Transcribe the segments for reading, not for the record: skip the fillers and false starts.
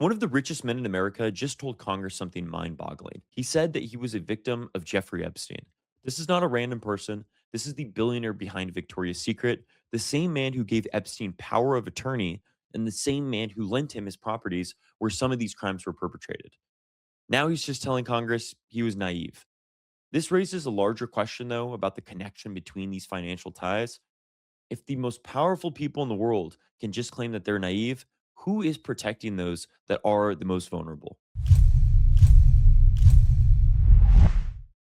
One of the richest men in America just told Congress something mind boggling. He said that he was a victim of Jeffrey Epstein. This is not a random person. This is the billionaire behind Victoria's Secret, the same man who gave Epstein power of attorney, and the same man who lent him his properties where some of these crimes were perpetrated. Now he's just telling Congress he was naive. This raises a larger question, though, about the connection between these financial ties. If the most powerful people in the world can just claim that they're naive, who is protecting those that are the most vulnerable?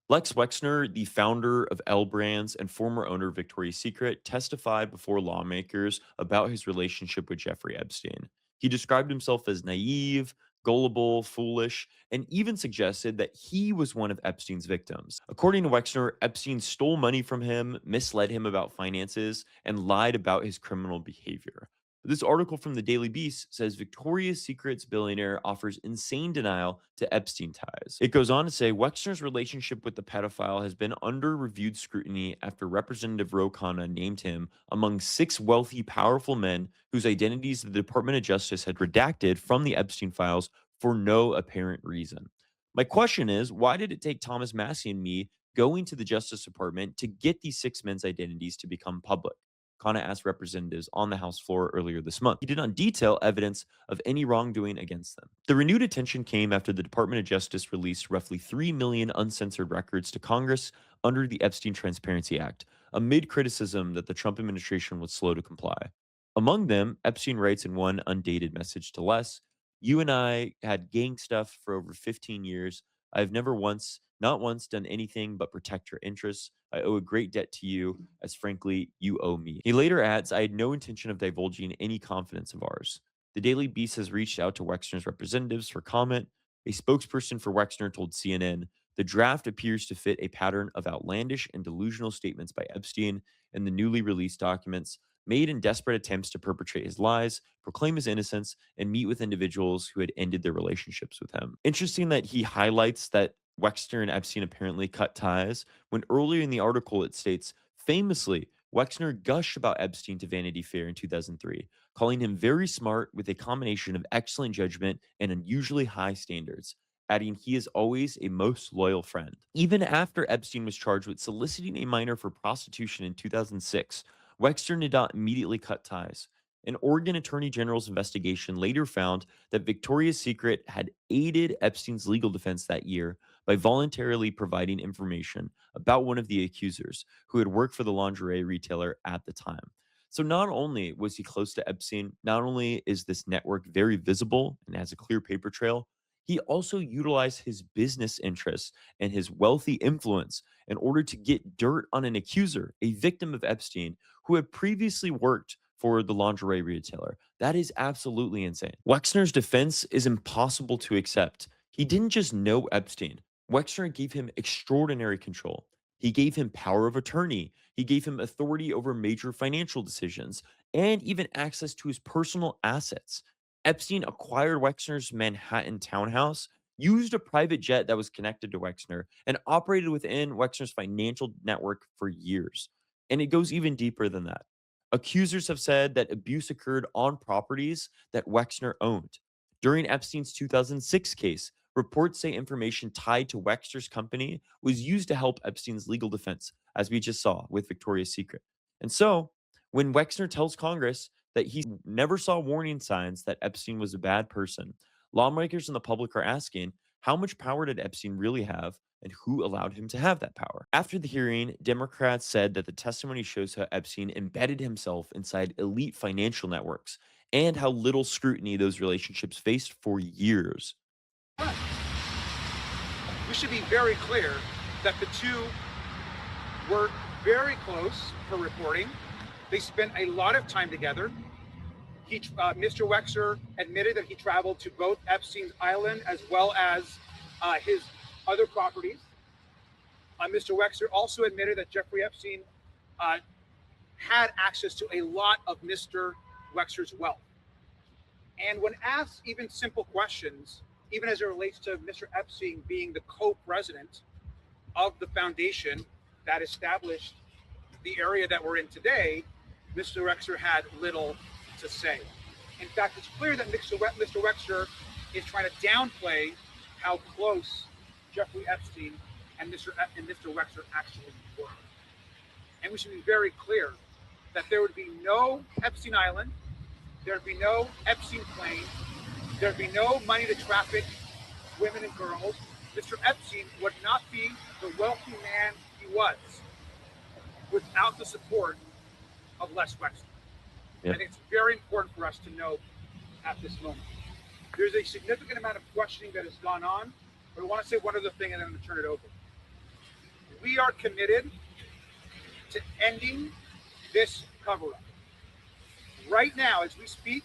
Lex Wexner, the founder of L Brands and former owner of Victoria's Secret, testified before lawmakers about his relationship with Jeffrey Epstein. He described himself as naive, gullible, foolish, and even suggested that he was one of Epstein's victims. According to Wexner, Epstein stole money from him, misled him about finances, and lied about his criminal behavior. This article from the Daily Beast says Victoria's Secret's billionaire offers insane denial to Epstein ties. It goes on to say Wexner's relationship with the pedophile has been under reviewed scrutiny after Representative Ro Khanna named him among six wealthy, powerful men whose identities the Department of Justice had redacted from the Epstein files for no apparent reason. My question is, why did it take Thomas Massie and me going to the Justice Department to get these six men's identities to become public? Khanna asked representatives on the House floor earlier this month. He did not detail evidence of any wrongdoing against them. The renewed attention came after the Department of Justice released roughly 3 million uncensored records to Congress under the Epstein Transparency Act, amid criticism that the Trump administration was slow to comply. Among them, Epstein writes in one undated message to Les, "You and I had gang stuff for over 15 years. I have never once, not once, done anything but protect your interests. I owe a great debt to you, as frankly, you owe me." He later adds, "I had no intention of divulging any confidence of ours." The Daily Beast has reached out to Wexner's representatives for comment. A spokesperson for Wexner told CNN, "The draft appears to fit a pattern of outlandish and delusional statements by Epstein in the newly released documents, made in desperate attempts to perpetrate his lies, proclaim his innocence, and meet with individuals who had ended their relationships with him." Interesting that he highlights that Wexner and Epstein apparently cut ties, when earlier in the article it states, famously, Wexner gushed about Epstein to Vanity Fair in 2003, calling him very smart with a combination of excellent judgment and unusually high standards, adding he is always a most loyal friend. Even after Epstein was charged with soliciting a minor for prostitution in 2006, Wexner did not immediately cut ties. An Oregon Attorney General's investigation later found that Victoria's Secret had aided Epstein's legal defense that year by voluntarily providing information about one of the accusers who had worked for the lingerie retailer at the time. So not only was he close to Epstein, not only is this network very visible and has a clear paper trail, he also utilized his business interests and his wealthy influence in order to get dirt on an accuser, a victim of Epstein, who had previously worked for the lingerie retailer. That is absolutely insane. Wexner's defense is impossible to accept. He didn't just know Epstein. Wexner gave him extraordinary control. He gave him power of attorney. He gave him authority over major financial decisions and even access to his personal assets. Epstein acquired Wexner's Manhattan townhouse, used a private jet that was connected to Wexner, and operated within Wexner's financial network for years. And it goes even deeper than that. Accusers have said that abuse occurred on properties that Wexner owned. During Epstein's 2006 case, reports say information tied to Wexner's company was used to help Epstein's legal defense, as we just saw with Victoria's Secret. And so, when Wexner tells Congress that he never saw warning signs that Epstein was a bad person, lawmakers and the public are asking, how much power did Epstein really have and who allowed him to have that power? After the hearing, Democrats said that the testimony shows how Epstein embedded himself inside elite financial networks and how little scrutiny those relationships faced for years. We should be very clear that the two were very close for reporting. They spent a lot of time together. Mr. Wexler admitted that he traveled to both Epstein's island as well as his other properties. Mr. Wexler also admitted that Jeffrey Epstein had access to a lot of Mr. Wexler's wealth. And when asked even simple questions, even as it relates to Mr. Epstein being the co-president of the foundation that established the area that we're in today, Mr. Wexler had little to say. In fact, it's clear that Mr. Wexler is trying to downplay how close Jeffrey Epstein and Mr. Wexler actually were. And we should be very clear that there would be no Epstein Island, there would be no Epstein plane, there would be no money to traffic women and girls. Mr. Epstein would not be the wealthy man he was without the support of Les Wexner. Yeah. I think it's very important for us to know at this moment. There's a significant amount of questioning that has gone on, but I want to say one other thing and then I'm going to turn it over. We are committed to ending this cover-up. Right now, as we speak,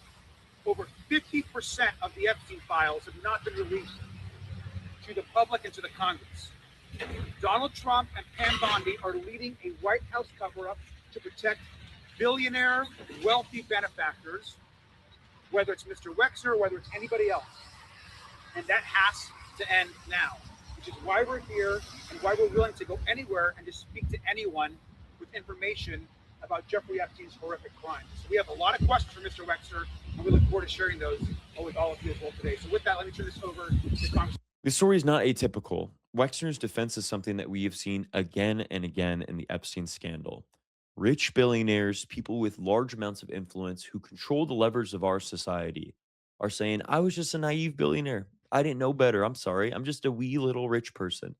over 50% of the Epstein files have not been released to the public and to the Congress. Donald Trump and Pam Bondi are leading a White House cover-up to protect billionaire, wealthy benefactors, whether it's Mr. Wexner, whether it's anybody else. And that has to end now, which is why we're here and why we're willing to go anywhere and just speak to anyone with information about Jeffrey Epstein's horrific crimes. So we have a lot of questions for Mr. Wexner, and we look forward to sharing those with all of you as well today. So with that, let me turn this over to Congress. The story is not atypical. Wexner's defense is something that we have seen again and again in the Epstein scandal. Rich billionaires, people with large amounts of influence who control the levers of our society, are saying, I was just a naive billionaire. I didn't know better. I'm sorry. I'm just a wee little rich person.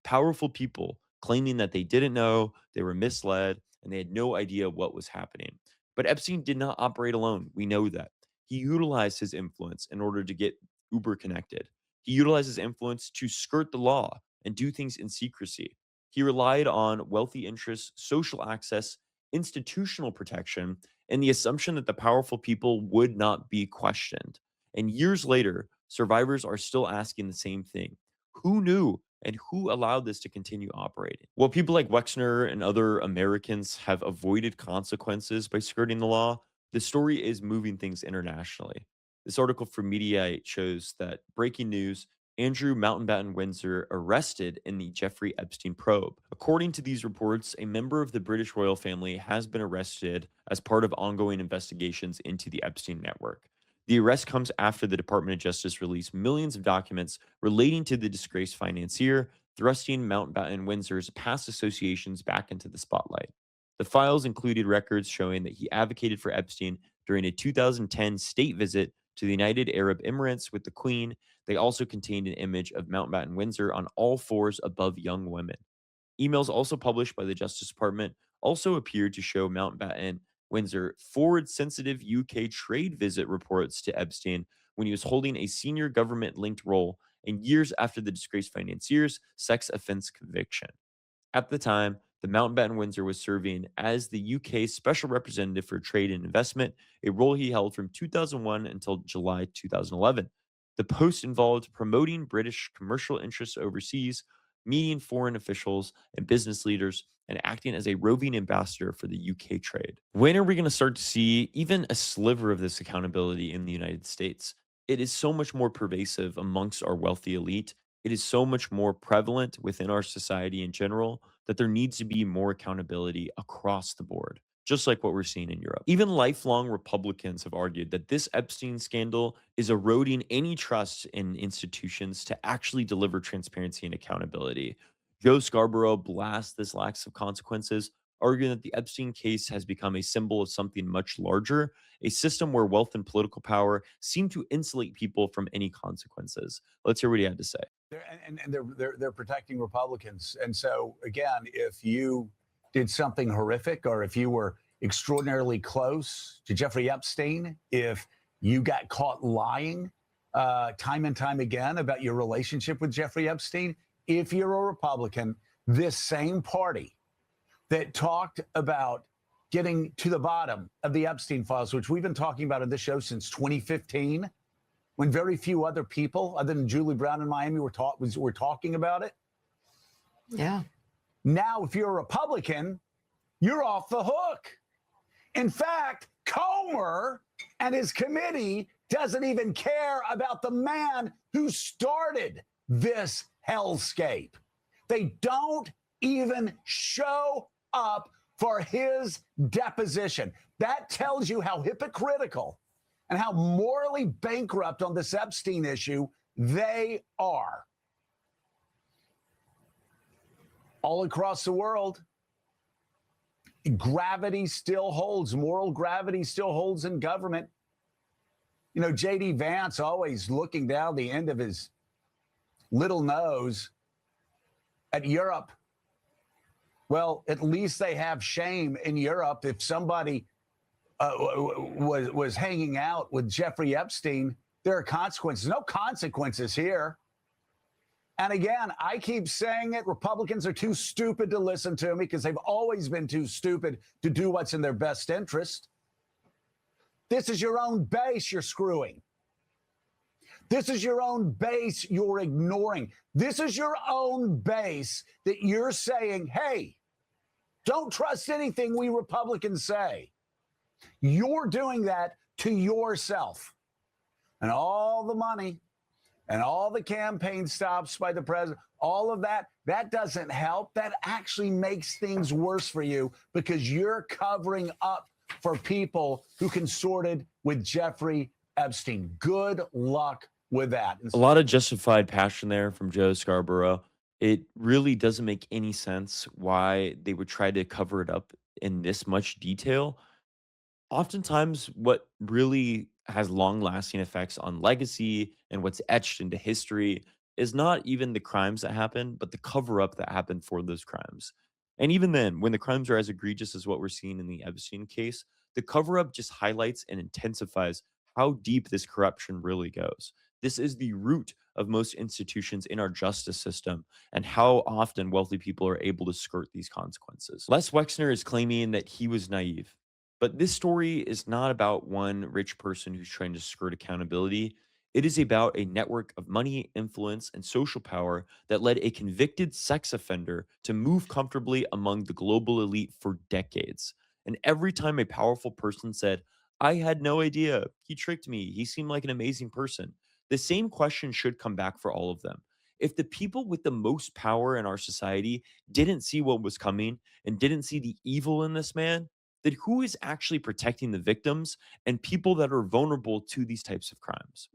Powerful people claiming that they didn't know, they were misled, and they had no idea what was happening. But Epstein did not operate alone. We know that. He utilized his influence in order to get uber connected. He utilized his influence to skirt the law and do things in secrecy. He relied on wealthy interests, social access, institutional protection, and the assumption that the powerful people would not be questioned. And years later, survivors are still asking the same thing. Who knew and who allowed this to continue operating? While people like Wexner and other Americans have avoided consequences by skirting the law, the story is moving things internationally. This article from Mediaite shows that breaking news: Andrew Mountbatten Windsor arrested in the Jeffrey Epstein probe. According to these reports, a member of the British royal family has been arrested as part of ongoing investigations into the Epstein network. The arrest comes after the Department of Justice released millions of documents relating to the disgraced financier, thrusting Mountbatten Windsor's past associations back into the spotlight. The files included records showing that he advocated for Epstein during a 2010 state visit to the United Arab Emirates with the Queen. They also contained an image of Mountbatten Windsor on all fours above young women. Emails also published by the Justice Department also appeared to show Mountbatten Windsor forward sensitive UK trade visit reports to Epstein when he was holding a senior government linked role and years after the disgraced financier's sex offense conviction. At the time, the Mountbatten Windsor was serving as the UK's special representative for trade and investment, a role he held from 2001 until July 2011. The post involved promoting British commercial interests overseas, meeting foreign officials and business leaders, and acting as a roving ambassador for the UK trade. When are we going to start to see even a sliver of this accountability in the United States? It is so much more pervasive amongst our wealthy elite. It is so much more prevalent within our society in general that there needs to be more accountability across the board, just like what we're seeing in Europe. Even lifelong Republicans have argued that this Epstein scandal is eroding any trust in institutions to actually deliver transparency and accountability. Joe Scarborough blasts this lack of consequences, arguing that the Epstein case has become a symbol of something much larger, a system where wealth and political power seem to insulate people from any consequences. Let's hear what he had to say. They're protecting Republicans. And so, again, if you did something horrific or if you were extraordinarily close to Jeffrey Epstein, if you got caught lying time and time again about your relationship with Jeffrey Epstein, if you're a Republican, this same party that talked about getting to the bottom of the Epstein files, which we've been talking about on this show since 2015, when very few other people, other than Julie Brown in Miami, were talking about it. Yeah. Now, if you're a Republican, you're off the hook. In fact, Comer and his committee doesn't even care about the man who started this hellscape. They don't even show up for his deposition. That tells you how hypocritical and how morally bankrupt on this Epstein issue they are. All across the world, gravity still holds, moral gravity still holds in government. You know, J.D. Vance always looking down the end of his little nose at Europe. Well, at least they have shame in Europe. If somebody was hanging out with Jeffrey Epstein, there are consequences. No consequences here. And again, I keep saying it. Republicans are too stupid to listen to me because they've always been too stupid to do what's in their best interest. This is your own base you're screwing. This is your own base you're ignoring. This is your own base that you're saying, hey, don't trust anything we Republicans say. You're doing that to yourself. And all the money and all the campaign stops by the president, all of that, that doesn't help. That actually makes things worse for you because you're covering up for people who consorted with Jeffrey Epstein. Good luck with that. A lot of justified passion there from Joe Scarborough. It really doesn't make any sense why they would try to cover it up in this much detail. Oftentimes, what really has long lasting effects on legacy and what's etched into history is not even the crimes that happen, but the cover up that happened for those crimes. And even then, when the crimes are as egregious as what we're seeing in the Epstein case, the cover up just highlights and intensifies how deep this corruption really goes. This is the root of most institutions in our justice system and how often wealthy people are able to skirt these consequences. Les Wexner is claiming that he was naive, but this story is not about one rich person who's trying to skirt accountability. It is about a network of money, influence, and social power that led a convicted sex offender to move comfortably among the global elite for decades. And every time a powerful person said, I had no idea, he tricked me, he seemed like an amazing person, the same question should come back for all of them. If the people with the most power in our society didn't see what was coming and didn't see the evil in this man, then who is actually protecting the victims and people that are vulnerable to these types of crimes?